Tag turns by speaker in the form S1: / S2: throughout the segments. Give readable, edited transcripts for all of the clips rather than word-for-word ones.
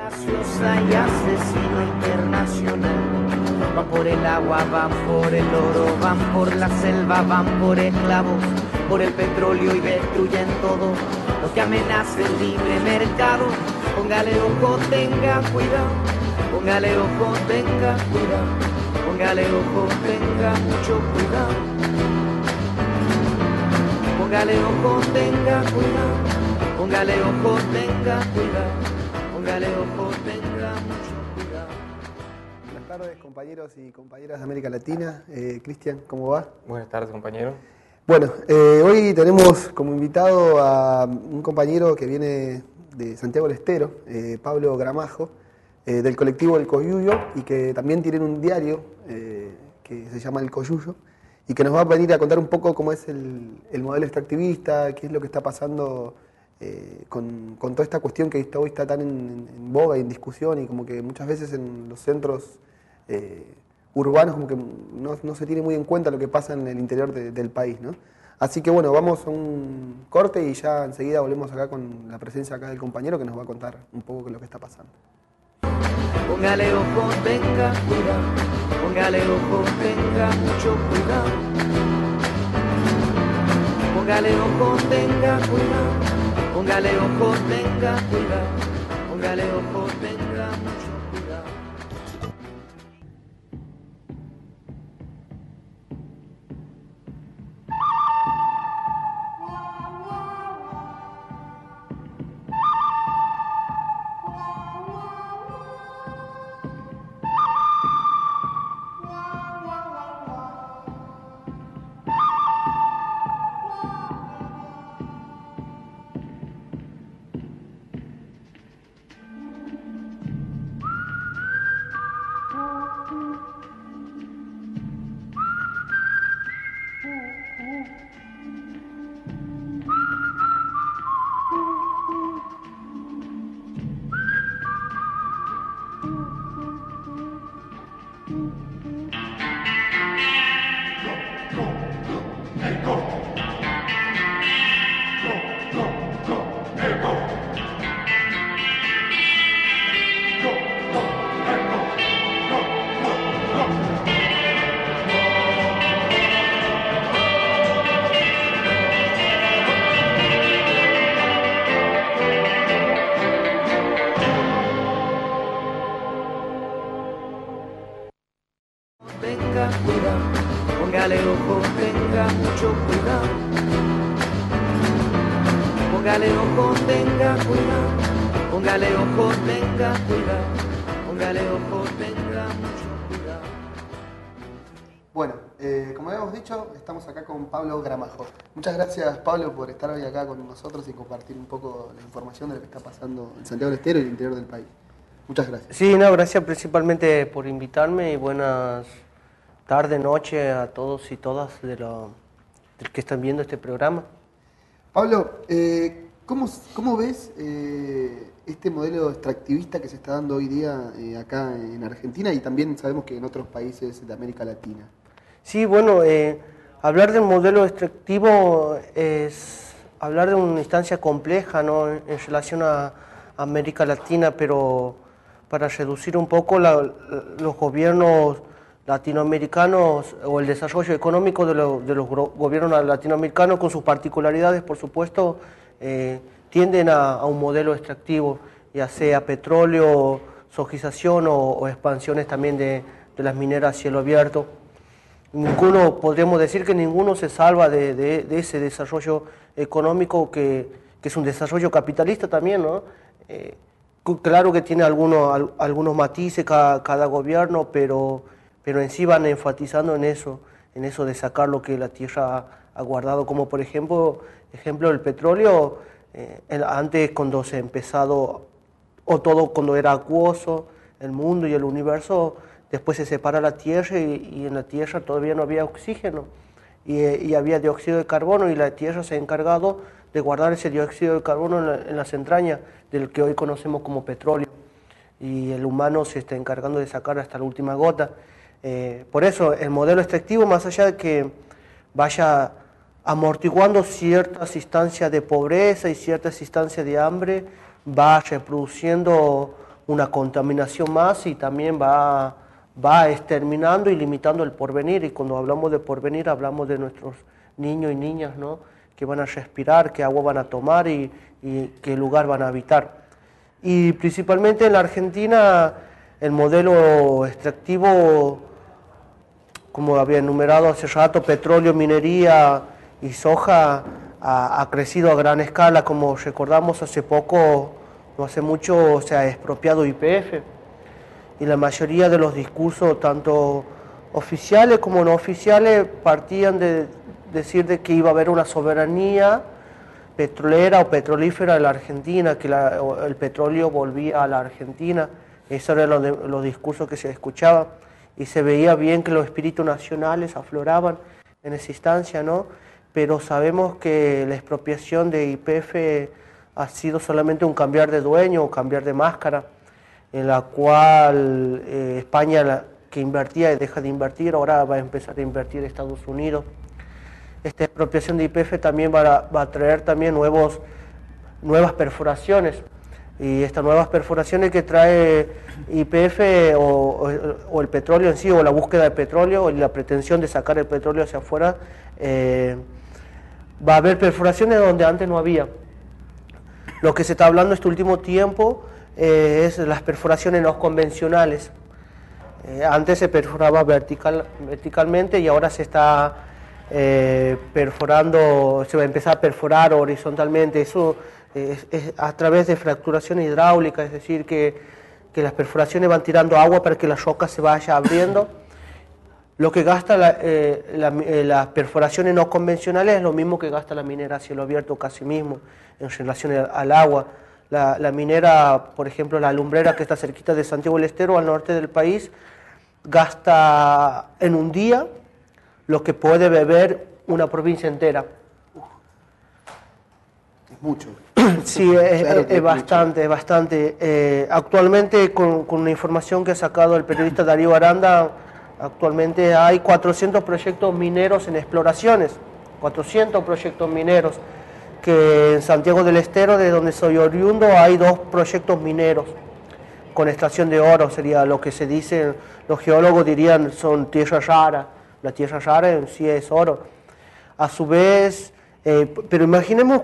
S1: Graciosa y asesino internacional. Van por el agua, van por el oro, van por la selva, van por esclavos, por el petróleo y destruyen todo lo que amenaza el libre mercado. Póngale ojo, tenga cuidado, póngale ojo, tenga cuidado, póngale ojo, tenga mucho cuidado. Póngale ojo, tenga cuidado, póngale ojo, tenga cuidado, póngale ojo, tenga mucho cuidado.
S2: Buenas tardes, compañeros y compañeras de América Latina. Cristian, ¿cómo va?
S3: Buenas tardes, compañero.
S2: Bueno, hoy tenemos como invitado a un compañero que viene de Santiago del Estero, Pablo Gramajo, del colectivo El Coyuyo, y que también tienen un diario que se llama El Coyuyo, y que nos va a venir a contar un poco cómo es el modelo extractivista, qué es lo que está pasando con toda esta cuestión que hoy está tan en boga y en discusión, y como que muchas veces en los centros urbanos como que no se tiene muy en cuenta lo que pasa en el interior del país, ¿no? Así que bueno, vamos a un corte y ya enseguida volvemos acá con la presencia acá del compañero que nos va a contar un poco lo que está pasando.
S1: Póngale ojo, tenga cuidado, póngale ojo, tenga mucho cuidado. Póngale ojo, tenga cuidado, póngale ojo, tenga cuidado, póngale ojo, tenga mucho cuidado. Tenga cuidado, póngale ojo, tenga mucho cuidado. Póngale ojo, tenga cuidado, póngale ojo, tenga cuidado, póngale ojo, tenga mucho cuidado.
S2: Bueno, como habíamos dicho, estamos acá con Pablo Gramajo. Muchas gracias, Pablo, por estar hoy acá con nosotros y compartir un poco la información de lo que está pasando en Santiago del Estero y el interior del país. Muchas gracias.
S4: Sí, no, gracias principalmente por invitarme y buenas tardes, noche a todos y todas de que están viendo este programa.
S2: Pablo, ¿cómo ves este modelo extractivista que se está dando hoy día acá en Argentina y también sabemos que en otros países de América Latina?
S4: Sí, bueno, hablar del modelo extractivo es hablar de una instancia compleja, ¿no?, en relación a América Latina, pero para reducir un poco los gobiernos latinoamericanos o el desarrollo económico de los gobiernos latinoamericanos con sus particularidades, por supuesto, tienden a un modelo extractivo, ya sea petróleo, sojización o expansiones también de las mineras a cielo abierto. Podríamos decir que ninguno se salva de ese desarrollo económico que es un desarrollo capitalista también, ¿no? Claro que tiene algunos matices cada gobierno, pero en sí van enfatizando en eso de sacar lo que la tierra ha guardado, como por ejemplo el petróleo. Antes, cuando se ha empezado, o todo cuando era acuoso, el mundo y el universo, después se separa la tierra y en la tierra todavía no había oxígeno y había dióxido de carbono, y la tierra se ha encargado de guardar ese dióxido de carbono en las entrañas del que hoy conocemos como petróleo, y el humano se está encargando de sacar hasta la última gota. Por eso el modelo extractivo, más allá de que vaya amortiguando ciertas instancias de pobreza y ciertas instancias de hambre, va reproduciendo una contaminación más y también va exterminando y limitando el porvenir. Y cuando hablamos de porvenir hablamos de nuestros niños y niñas, ¿no? Que van a respirar, qué agua van a tomar y qué lugar van a habitar. Y principalmente en la Argentina el modelo extractivo, como había enumerado hace rato, petróleo, minería y soja, ha crecido a gran escala. Como recordamos, hace poco, no hace mucho, se ha expropiado YPF, y la mayoría de los discursos, tanto oficiales como no oficiales, partían de decir de que iba a haber una soberanía petrolera o petrolífera de la Argentina, que el petróleo volvía a la Argentina. Esos eran los discursos que se escuchaban, y se veía bien que los espíritus nacionales afloraban en esa instancia, ¿no? Pero sabemos que la expropiación de YPF ha sido solamente un cambiar de dueño o cambiar de máscara, en la cual España, que invertía y deja de invertir, ahora va a empezar a invertir Estados Unidos. Esta expropiación de YPF también va a traer también nuevas perforaciones, y estas nuevas perforaciones que trae YPF o el petróleo en sí, o la búsqueda de petróleo y la pretensión de sacar el petróleo hacia afuera, va a haber perforaciones donde antes no había. Lo que se está hablando este último tiempo es las perforaciones no convencionales. Antes se perforaba verticalmente y ahora se está perforando, se va a empezar a perforar horizontalmente. Eso es a través de fracturación hidráulica, es decir, que las perforaciones van tirando agua para que la roca se vaya abriendo. Lo que gasta las perforaciones no convencionales es lo mismo que gasta la minera a cielo abierto, casi mismo, en relación al agua. La minera, por ejemplo, la lumbrera que está cerquita de Santiago del Estero, al norte del país, gasta en un día lo que puede beber una provincia entera.
S2: Es mucho.
S4: Sí,
S2: Claro
S4: es bastante,
S2: mucho.
S4: es bastante. Actualmente, con una información que ha sacado el periodista Darío Aranda, actualmente hay 400 proyectos mineros en exploraciones, 400 proyectos mineros, que en Santiago del Estero, de donde soy oriundo, hay 2 proyectos mineros con extracción de oro, sería lo que se dice, los geólogos dirían son tierra rara. La tierra rara en sí es oro. A su vez, pero imaginemos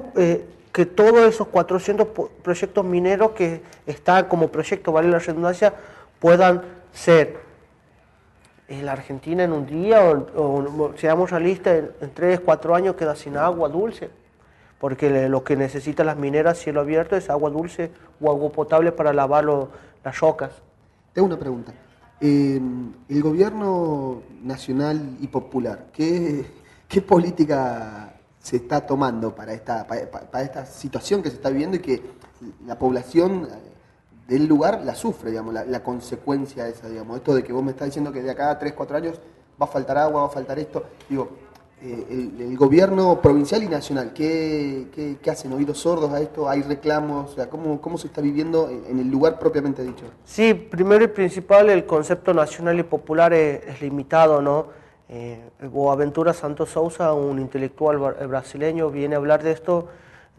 S4: que todos esos 400 proyectos mineros que están como proyecto, vale la redundancia, puedan ser en la Argentina en un día, o seamos realistas, en 3, 4 años queda sin agua dulce, porque lo que necesitan las mineras cielo abierto es agua dulce o agua potable para lavar las rocas.
S2: Tengo una pregunta. El gobierno nacional y popular, ¿qué política se está tomando para esta situación que se está viviendo y que la población del lugar la sufre, digamos, la consecuencia de esa, digamos, esto de que vos me estás diciendo que de acá a 3, 4 años va a faltar agua, va a faltar esto, digo, el gobierno provincial y nacional, ¿qué hacen? ¿Oídos sordos a esto? ¿Hay reclamos? O sea, ¿cómo se está viviendo en el lugar propiamente dicho?
S4: Sí, primero y principal, el concepto nacional y popular es limitado, ¿no? Boaventura Santos Sousa, un intelectual brasileño, viene a hablar de esto,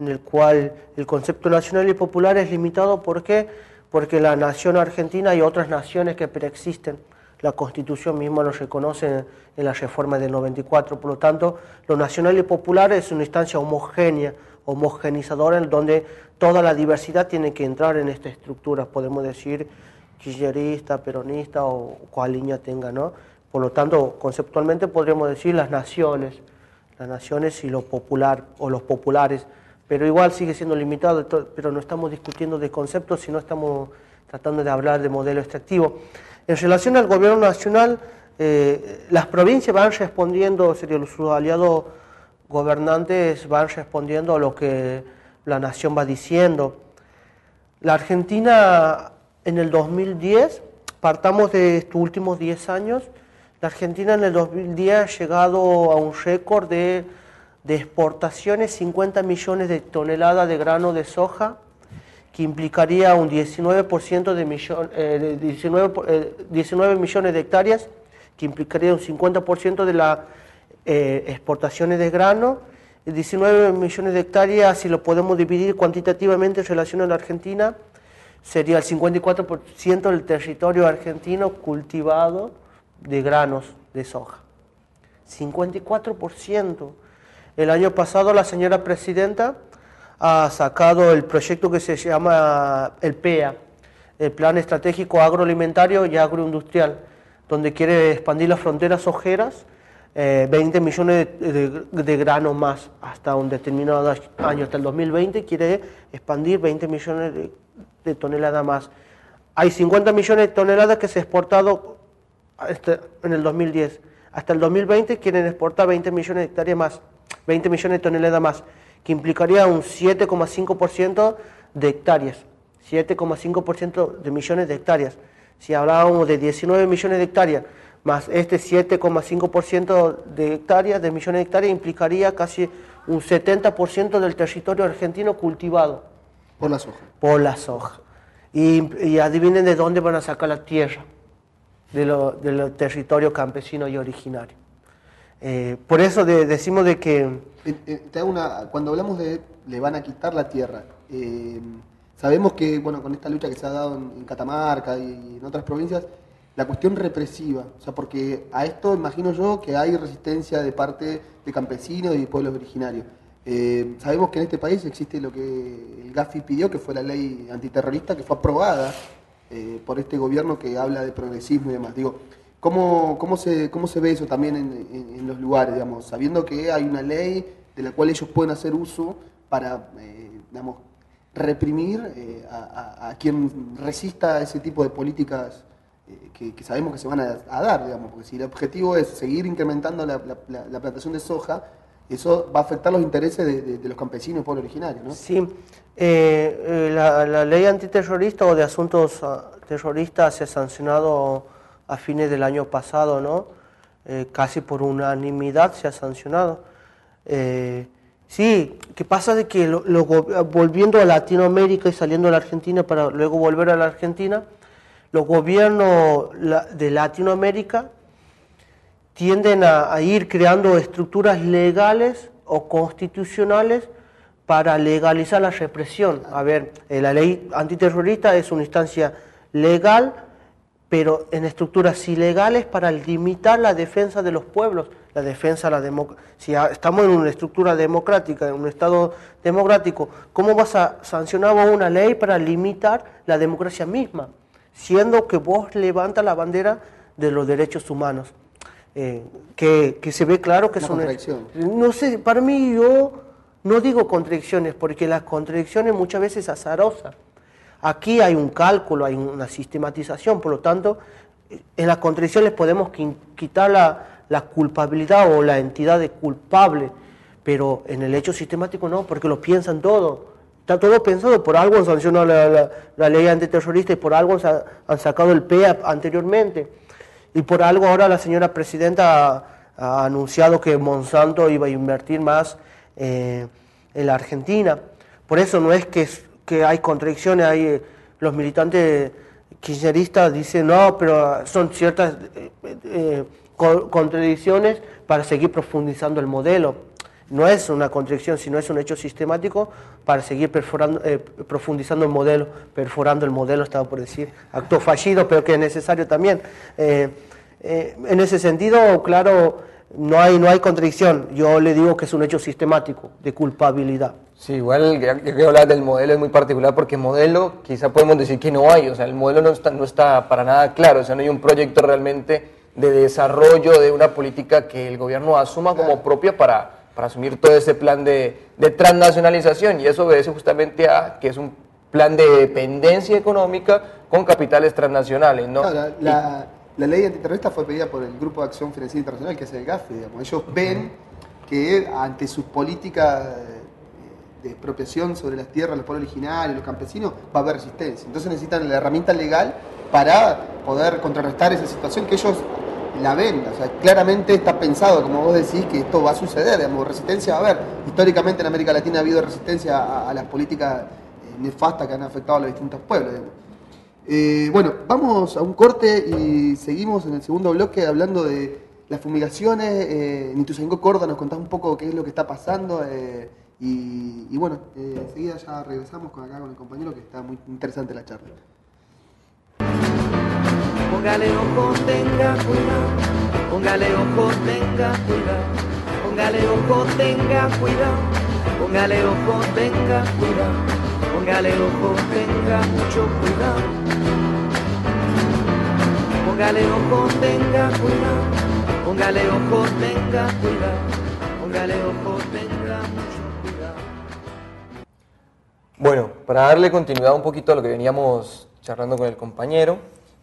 S4: en el cual el concepto nacional y popular es limitado. ¿Por qué? Porque la nación argentina y otras naciones que preexisten. La Constitución misma lo reconoce en la reforma del 94, por lo tanto, lo nacional y popular es una instancia homogénea, homogenizadora, en donde toda la diversidad tiene que entrar en esta estructura, podemos decir kirchnerista, peronista o cual línea tenga, ¿no? Por lo tanto, conceptualmente podríamos decir las naciones y lo popular o los populares, pero igual sigue siendo limitado, pero no estamos discutiendo de conceptos, sino estamos tratando de hablar de modelo extractivo. En relación al gobierno nacional, las provincias van respondiendo, sus aliados gobernantes van respondiendo a lo que la nación va diciendo. La Argentina en el 2010, partamos de estos últimos 10 años, la Argentina en el 2010 ha llegado a un récord de exportaciones, 50 millones de toneladas de grano de soja, que implicaría un 19% de 19 millones de hectáreas, que implicaría un 50% de las exportaciones de grano. 19 millones de hectáreas, si lo podemos dividir cuantitativamente en relación a la Argentina, sería el 54% del territorio argentino cultivado de granos de soja. 54%. El año pasado la señora presidenta ha sacado el proyecto que se llama el PEA, el Plan Estratégico Agroalimentario y Agroindustrial, donde quiere expandir las fronteras sojeras 20 millones de granos más hasta un determinado año, hasta el 2020 quiere expandir 20 millones de toneladas más. Hay 50 millones de toneladas que se han exportado en el 2010. Hasta el 2020 quieren exportar 20 millones de hectáreas más, 20 millones de toneladas más, que implicaría un 7,5% de hectáreas, 7,5% de millones de hectáreas. Si hablábamos de 19 millones de hectáreas, más este 7,5% de hectáreas, de millones de hectáreas, implicaría casi un 70% del territorio argentino cultivado.
S2: Por la soja.
S4: Por la soja. Y adivinen de dónde van a sacar la tierra, de los territorios campesinos y originarios. Por eso decimos de que...
S2: Cuando hablamos de le van a quitar la tierra, sabemos que, bueno, con esta lucha que se ha dado en Catamarca y en otras provincias, la cuestión represiva, o sea, porque a esto imagino yo que hay resistencia de parte de campesinos y de pueblos originarios. Sabemos que en este país existe lo que el GAFI pidió, que fue la ley antiterrorista, que fue aprobada por este gobierno que habla de progresismo y demás. Digo, ¿cómo se ve eso también en los lugares, digamos, sabiendo que hay una ley de la cual ellos pueden hacer uso para, digamos, reprimir a quien resista a ese tipo de políticas que sabemos que se van a dar, digamos, porque si el objetivo es seguir incrementando la plantación de soja, eso va a afectar los intereses de los campesinos y pueblos originarios, ¿no?
S4: Sí, la ley antiterrorista o de asuntos terroristas se ha sancionado a fines del año pasado, ¿no? Casi por unanimidad se ha sancionado. Sí, ¿qué pasa de que volviendo a Latinoamérica y saliendo a la Argentina para luego volver a la Argentina, los gobiernos de Latinoamérica tienden a ir creando estructuras legales o constitucionales para legalizar la represión. A ver, la ley antiterrorista es una instancia legal, pero en estructuras ilegales para limitar la defensa de los pueblos, la defensa de la democracia. Si estamos en una estructura democrática, en un Estado democrático, ¿cómo vas a sancionar una ley para limitar la democracia misma? Siendo que vos levantas la bandera de los derechos humanos. Que se ve claro que es una
S2: contradicción.
S4: No sé, para mí yo no digo contradicciones, porque las contradicciones muchas veces azarosas. Aquí hay un cálculo, hay una sistematización, por lo tanto, en las contradicciones podemos quitar la culpabilidad o la entidad de culpable, pero en el hecho sistemático no, porque lo piensan todo. Está todo pensado, por algo han sancionado la ley antiterrorista y por algo han sacado el PEA anteriormente. Y por algo ahora la señora presidenta ha anunciado que Monsanto iba a invertir más en la Argentina. Por eso no es que hay contradicciones, los militantes kirchneristas dicen no, pero son ciertas contradicciones para seguir profundizando el modelo. No es una contradicción, sino es un hecho sistemático para seguir profundizando el modelo, perforando el modelo, estaba por decir, acto fallido, pero que es necesario también. En ese sentido, claro, no hay contradicción. Yo le digo que es un hecho sistemático de culpabilidad.
S3: Sí, igual ya que hablar del modelo es muy particular porque modelo quizá podemos decir que no hay, o sea, el modelo no está para nada claro, o sea, no hay un proyecto realmente de desarrollo de una política que el gobierno asuma como propia para asumir todo ese plan de transnacionalización, y eso obedece justamente a que es un plan de dependencia económica con capitales transnacionales, ¿no?
S2: Claro, la ley antiterrorista fue pedida por el Grupo de Acción Financiera Internacional, que es el GAFI, digamos. Ellos ven que ante sus políticas de expropiación sobre las tierras, los pueblos originarios, los campesinos, va a haber resistencia. Entonces necesitan la herramienta legal para poder contrarrestar esa situación que ellos la ven, o sea, claramente está pensado, como vos decís, que esto va a suceder, digamos, resistencia va a haber. Históricamente en América Latina ha habido resistencia a las políticas nefastas que han afectado a los distintos pueblos, digamos. Bueno, vamos a un corte y seguimos en el segundo bloque hablando de las fumigaciones. En Ituzaingó, Córdoba, nos contás un poco qué es lo que está pasando Y bueno, enseguida ya regresamos acá con el compañero, que está muy interesante la charla.
S1: Póngale ojo, tenga cuidado, póngale ojo, tenga cuidado, póngale ojo, tenga cuidado, póngale ojo, tenga cuidado, póngale ojo, tenga mucho cuidado, póngale ojo, tenga cuidado, póngale ojo, tenga cuidado, póngale ojo, tenga mucho cuidado.
S3: Bueno, para darle continuidad un poquito a lo que veníamos charlando con el compañero,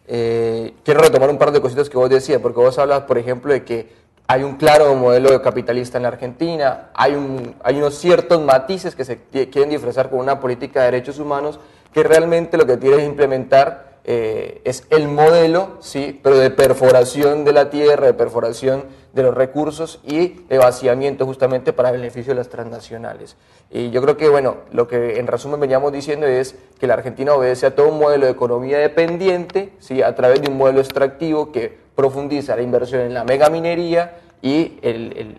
S3: quiero retomar un par de cositas que vos decías, porque vos hablas, por ejemplo, de que hay un claro modelo capitalista en la Argentina, hay unos ciertos matices que se quieren disfrazar con una política de derechos humanos que realmente lo que quiere es implementar es el modelo, sí, pero de perforación de la tierra, de perforación de los recursos y de vaciamiento justamente para el beneficio de las transnacionales. Y yo creo que, bueno, lo que en resumen veníamos diciendo es que la Argentina obedece a todo un modelo de economía dependiente, sí, a través de un modelo extractivo que profundiza la inversión en la megaminería y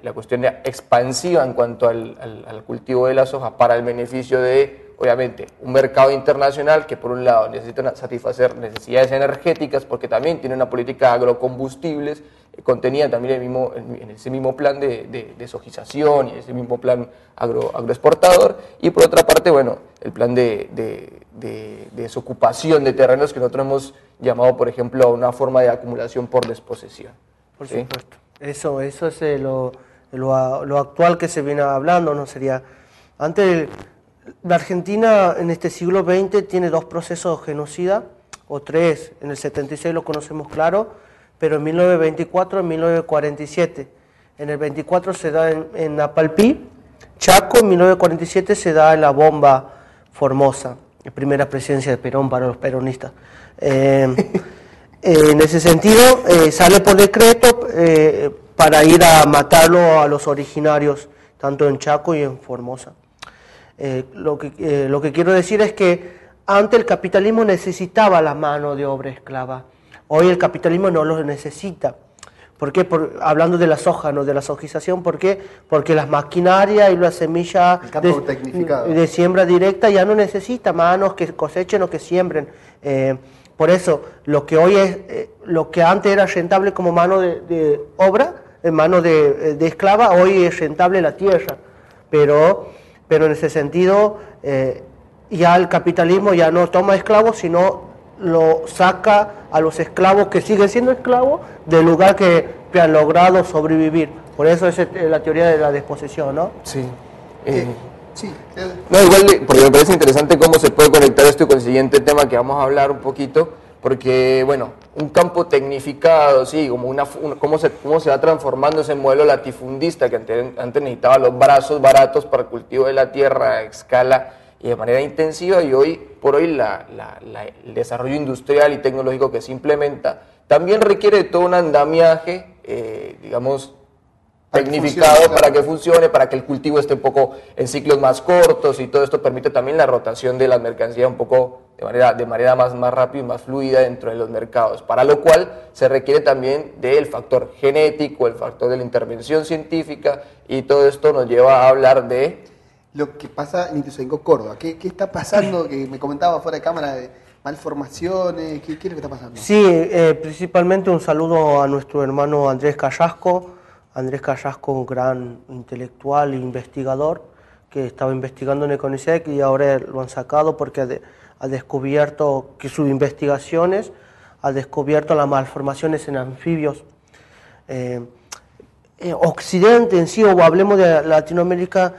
S3: la cuestión expansiva en cuanto al cultivo de la soja para el beneficio de, obviamente, un mercado internacional que por un lado necesita satisfacer necesidades energéticas porque también tiene una política de agrocombustibles contenida también en ese mismo plan de sojización y ese mismo plan agroexportador, y por otra parte, bueno, el plan de desocupación de terrenos que nosotros hemos llamado, por ejemplo, a una forma de acumulación por desposesión.
S4: Por
S3: ¿sí?
S4: supuesto. Eso es lo actual que se viene hablando, ¿no? Sería, antes, la Argentina en este siglo XX tiene dos procesos de genocida, o tres. En el 76 lo conocemos claro, pero en 1924 y 1947. En el 24 se da en Napalpí, Chaco, en 1947 se da en La Bomba, Formosa, la primera presidencia de Perón para los peronistas. En ese sentido, sale por decreto para ir a matarlo a los originarios, tanto en Chaco y en Formosa. Lo que quiero decir es que antes el capitalismo necesitaba la mano de obra esclava. Hoy el capitalismo no lo necesita. ¿Por qué? Hablando de la soja, ¿no? De la sojización, ¿por qué? Porque las maquinarias y las semillas de siembra directa ya no necesita manos que cosechen o que siembren. Por eso, lo que hoy es, lo que antes era rentable como mano de obra, mano de esclava, hoy es rentable la tierra. Pero en ese sentido, ya el capitalismo ya no toma esclavos, sino lo saca a los esclavos que siguen siendo esclavos del lugar que han logrado sobrevivir. Por eso es la teoría de la desposesión, ¿no?
S3: Sí.
S2: Sí.
S3: No, igual, porque me parece interesante cómo se puede conectar esto con el siguiente tema que vamos a hablar un poquito, porque, bueno, un campo tecnificado, sí, como cómo se va transformando ese modelo latifundista que antes necesitaba los brazos baratos para el cultivo de la tierra a escala y de manera intensiva, y hoy por hoy el desarrollo industrial y tecnológico que se implementa también requiere de todo un andamiaje, digamos, tecnificado para que funcione, para que el cultivo esté un poco en ciclos más cortos, y todo esto permite también la rotación de las mercancías un poco de manera más rápida y más fluida dentro de los mercados, para lo cual se requiere también del factor genético, el factor de la intervención científica, y todo esto nos lleva a hablar de
S2: lo que pasa en Ituzaingó, Córdoba. ¿Qué está pasando? Que me comentaba fuera de cámara de malformaciones. ¿Qué es lo que está pasando?
S4: Sí, principalmente un saludo a nuestro hermano Andrés Carrasco. Andrés Carrasco, un gran intelectual e investigador que estaba investigando en el CONICET y ahora lo han sacado porque ha descubierto que sus investigaciones ha descubierto las malformaciones en anfibios. Occidente en sí, o hablemos de Latinoamérica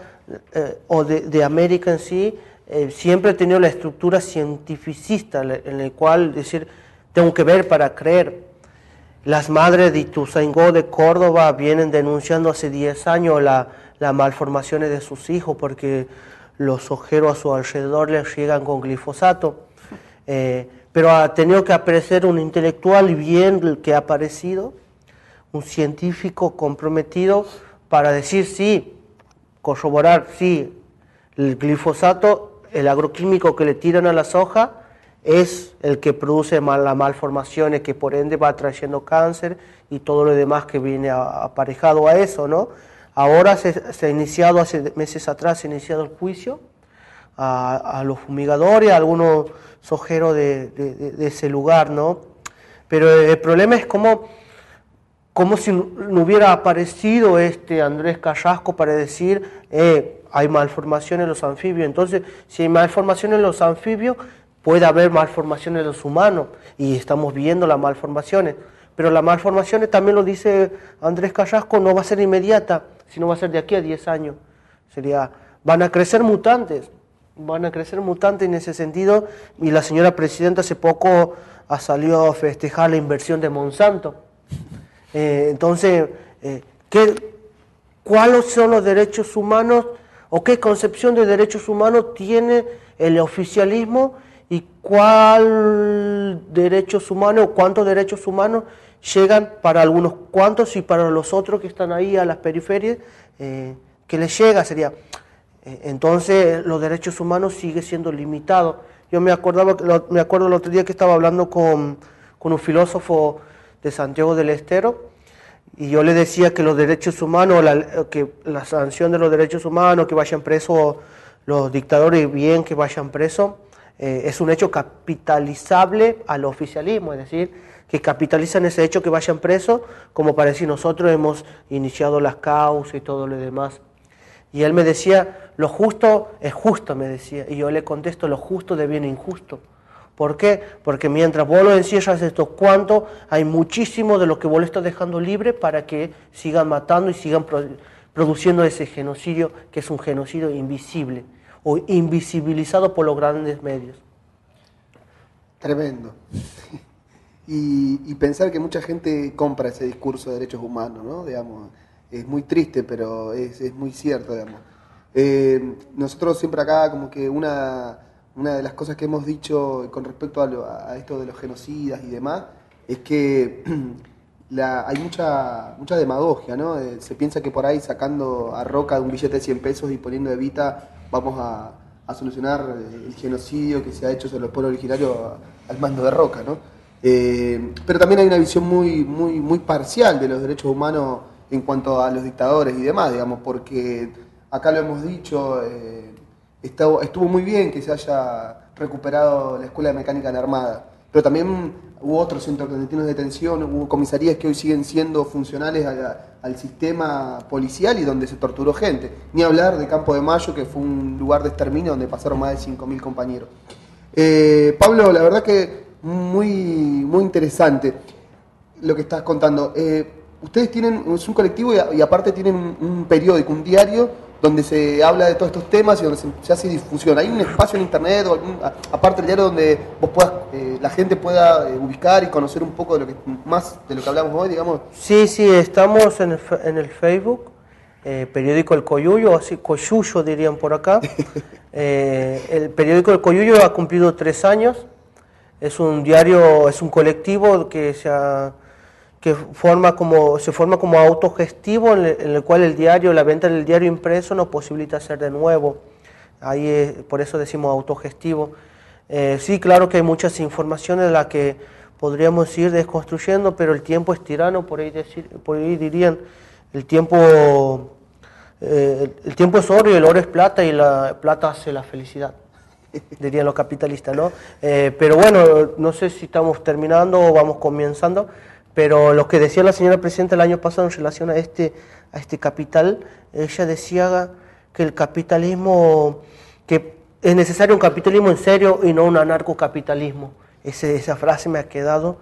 S4: o de América en sí, siempre ha tenido la estructura cientificista en la cual decir, tengo que ver para creer. Las madres de Ituzaingó de Córdoba vienen denunciando hace 10 años las malformaciones de sus hijos porque los ojeros a su alrededor les llegan con glifosato. Pero ha tenido que aparecer un intelectual bien que ha aparecido, un científico comprometido para decir sí, corroborar sí, el glifosato, el agroquímico que le tiran a la soja, es el que produce las malformaciones que por ende va trayendo cáncer y todo lo demás que viene aparejado a eso, ¿no? Ahora se ha iniciado, hace meses atrás, se ha iniciado el juicio a los fumigadores, a algunos sojeros de ese lugar, ¿no? Pero el problema es como si no hubiera aparecido Andrés Carrasco para decir hay malformación en los anfibios. Entonces, si hay malformación en los anfibios, puede haber malformación en los humanos, y estamos viendo las malformaciones. Pero las malformaciones, también lo dice Andrés Carrasco, no va a ser inmediata, sino va a ser de aquí a 10 años. Van a crecer mutantes en ese sentido, y la señora presidenta hace poco ha salido a festejar la inversión de Monsanto. Entonces, ¿cuáles son los derechos humanos o qué concepción de derechos humanos tiene el oficialismo, y cuántos derechos humanos llegan para algunos cuantos y para los otros que están ahí a las periferias, que les llega? Entonces los derechos humanos siguen siendo limitados. Yo me acuerdo el otro día que estaba hablando con un filósofo de Santiago del Estero, y yo le decía que los derechos humanos, que la sanción de los derechos humanos, que vayan presos los dictadores, bien que vayan presos, es un hecho capitalizable al oficialismo, es decir, que capitalizan ese hecho que vayan presos como para decir nosotros hemos iniciado las causas y todo lo demás. Y él me decía, lo justo es justo, me decía, y yo le contesto, lo justo deviene injusto. ¿Por qué? Porque mientras vos lo encierras estos cuantos, hay muchísimo de lo que vos le estás dejando libre para que sigan matando y sigan produciendo ese genocidio, que es un genocidio invisible o invisibilizado por los grandes medios.
S2: Tremendo. Y pensar que mucha gente compra ese discurso de derechos humanos, ¿no? Digamos, es muy triste, pero es muy cierto, digamos. Nosotros siempre acá, como que una de las cosas que hemos dicho con respecto a esto de los genocidas y demás, es que hay mucha demagogia, ¿no? Se piensa que por ahí sacando a Roca de un billete de 100 pesos y poniendo Evita vamos a solucionar el genocidio que se ha hecho sobre los pueblos originarios al mando de Roca, ¿no? Pero también hay una visión muy parcial de los derechos humanos en cuanto a los dictadores y demás, digamos, porque acá lo hemos dicho, estuvo muy bien que se haya recuperado la Escuela de Mecánica en la Armada, pero también hubo otros centros clandestinos de detención, hubo comisarías que hoy siguen siendo funcionales al sistema policial y donde se torturó gente. Ni hablar de Campo de Mayo, que fue un lugar de exterminio donde pasaron más de 5.000 compañeros. Pablo, la verdad que muy interesante lo que estás contando. Ustedes es un colectivo y aparte tienen un periódico, un diario, donde se habla de todos estos temas y donde se hace difusión. ¿Hay un espacio en internet, aparte del diario, donde vos la gente pueda ubicar y conocer un poco de lo que hablamos hoy, digamos?
S4: Sí, estamos en el Facebook, periódico El Coyuyo, así Coyuyo dirían por acá. El periódico El Coyuyo ha cumplido 3 años. Es un diario, es un colectivo que se forma como autogestivo, en el cual la venta del diario impreso nos posibilita hacer de nuevo. Por eso decimos autogestivo. Sí, claro que hay muchas informaciones de las que podríamos ir desconstruyendo, pero el tiempo es tirano, por ahí dirían, el tiempo es oro y el oro es plata, y la plata hace la felicidad, dirían los capitalistas, ¿no? Pero bueno, no sé si estamos terminando o vamos comenzando. Pero lo que decía la señora presidenta el año pasado en relación a este capital, ella decía que el capitalismo, que es necesario un capitalismo en serio y no un anarcocapitalismo. Esa frase me ha quedado,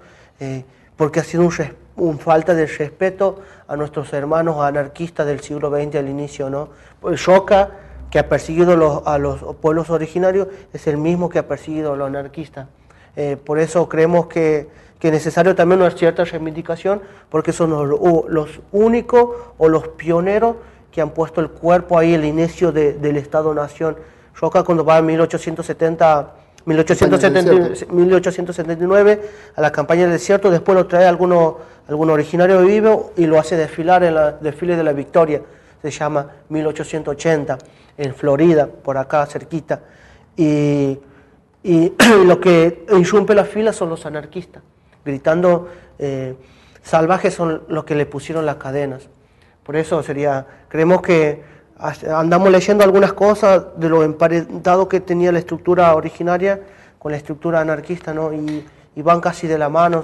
S4: porque ha sido un falta de respeto a nuestros hermanos anarquistas del siglo XX al inicio, ¿no? El Roca, que ha perseguido a los pueblos originarios, es el mismo que ha perseguido a los anarquistas. Por eso creemos que es necesario también una cierta reivindicación, porque son los únicos o los pioneros que han puesto el cuerpo ahí, el inicio del Estado-Nación. Roca, cuando va en 1879 a la campaña del desierto, después lo trae algún originario vivo y lo hace desfilar en el desfile de la Victoria, se llama 1880, en Florida, por acá cerquita. Y lo que irrumpe la fila son los anarquistas, gritando, salvajes son los que le pusieron las cadenas. Por eso creemos que andamos leyendo algunas cosas de lo emparentado que tenía la estructura originaria con la estructura anarquista, ¿no? Y van casi de la mano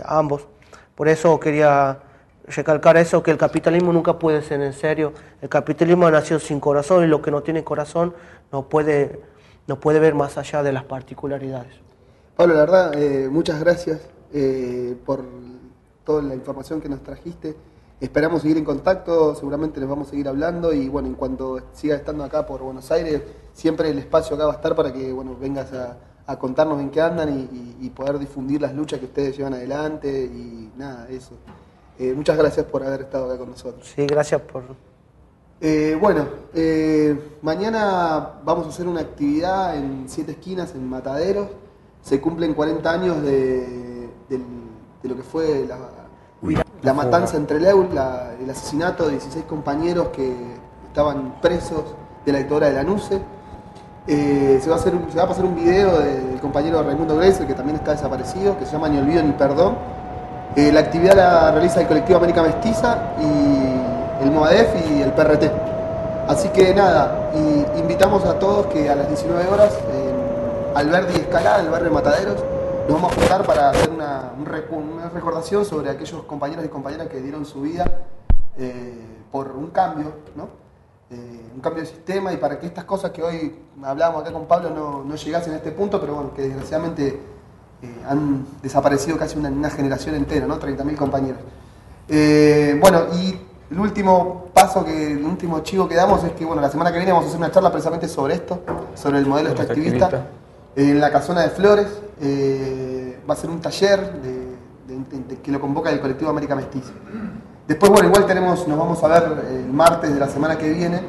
S4: ambos. Por eso quería recalcar eso, que el capitalismo nunca puede ser en serio. El capitalismo ha nacido sin corazón y lo que no tiene corazón no puede ver más allá de las particularidades.
S2: Pablo, la verdad, muchas gracias por toda la información que nos trajiste. Esperamos seguir en contacto, seguramente les vamos a seguir hablando y bueno, en cuanto siga estando acá por Buenos Aires, siempre el espacio acá va a estar para que bueno, vengas a contarnos en qué andan y poder difundir las luchas que ustedes llevan adelante y nada, eso. Muchas gracias por haber estado acá con nosotros.
S4: Sí, gracias por...
S2: Mañana vamos a hacer una actividad en 7 Esquinas, en Mataderos. Se cumplen 40 años de lo que fue la matanza en Trelew, el asesinato de 16 compañeros que estaban presos de la dictadura de Lanuse. Se va a pasar un video del compañero Raimundo Greisel, que también está desaparecido, que se llama Ni Olvido ni Perdón. La actividad la realiza el colectivo América Mestiza y el MOADEF y el PRT. Así que nada, invitamos a todos que a las 19 horas en Alberdi y Escalada, en el barrio de Mataderos, nos vamos a juntar para hacer una recordación sobre aquellos compañeros y compañeras que dieron su vida por un cambio, ¿no? Un cambio de sistema y para que estas cosas que hoy hablábamos acá con Pablo no llegasen a este punto, pero bueno, que desgraciadamente han desaparecido casi una generación entera, ¿no? 30.000 compañeros. Y el último paso, el último chivo que damos es que bueno, la semana que viene vamos a hacer una charla precisamente sobre esto, sobre el modelo extractivista, en la Casona de Flores. Va a ser un taller que lo convoca el colectivo América Mestiza. Después, bueno, igual nos vamos a ver el martes de la semana que viene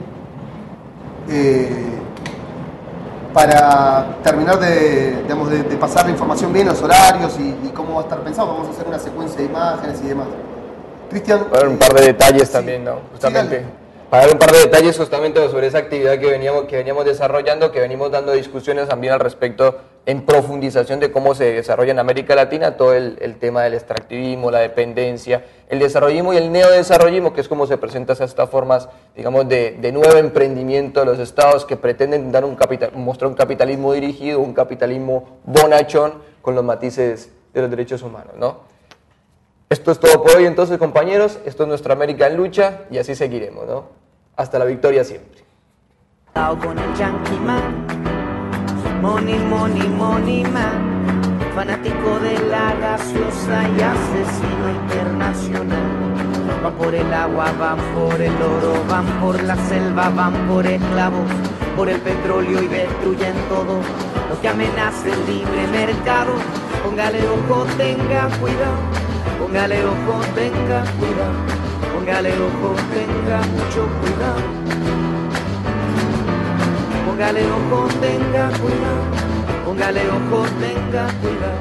S2: para terminar de pasar la información bien, los horarios y cómo va a estar pensado. Vamos a hacer una secuencia de imágenes y demás. Cristian.
S3: Para dar un par de detalles también, ¿no? Justamente.
S2: Sí,
S3: para dar un par de detalles justamente sobre esa actividad que veníamos desarrollando, que venimos dando discusiones también al respecto en profundización de cómo se desarrolla en América Latina todo el tema del extractivismo, la dependencia, el desarrollismo y el neodesarrollismo, que es como se presentan estas formas, digamos, de nuevo emprendimiento de los estados que pretenden mostrar un capitalismo dirigido, un capitalismo bonachón con los matices de los derechos humanos, ¿no? Esto es todo por hoy entonces, compañeros. Esto es Nuestra América en Lucha y así seguiremos, ¿no? Hasta la victoria siempre.
S1: Con el Yankee Man, money, money, money man, fanático de la gaseosa y asesino internacional. Van por el agua, van por el oro, van por la selva, van por esclavos, por el petróleo y destruyen todo lo que amenaza el libre mercado. Póngale ojo, tenga cuidado. Póngale ojo, tenga cuidado. Póngale ojo, tenga mucho cuidado. Póngale ojo, tenga cuidado. Póngale ojo, tenga cuidado.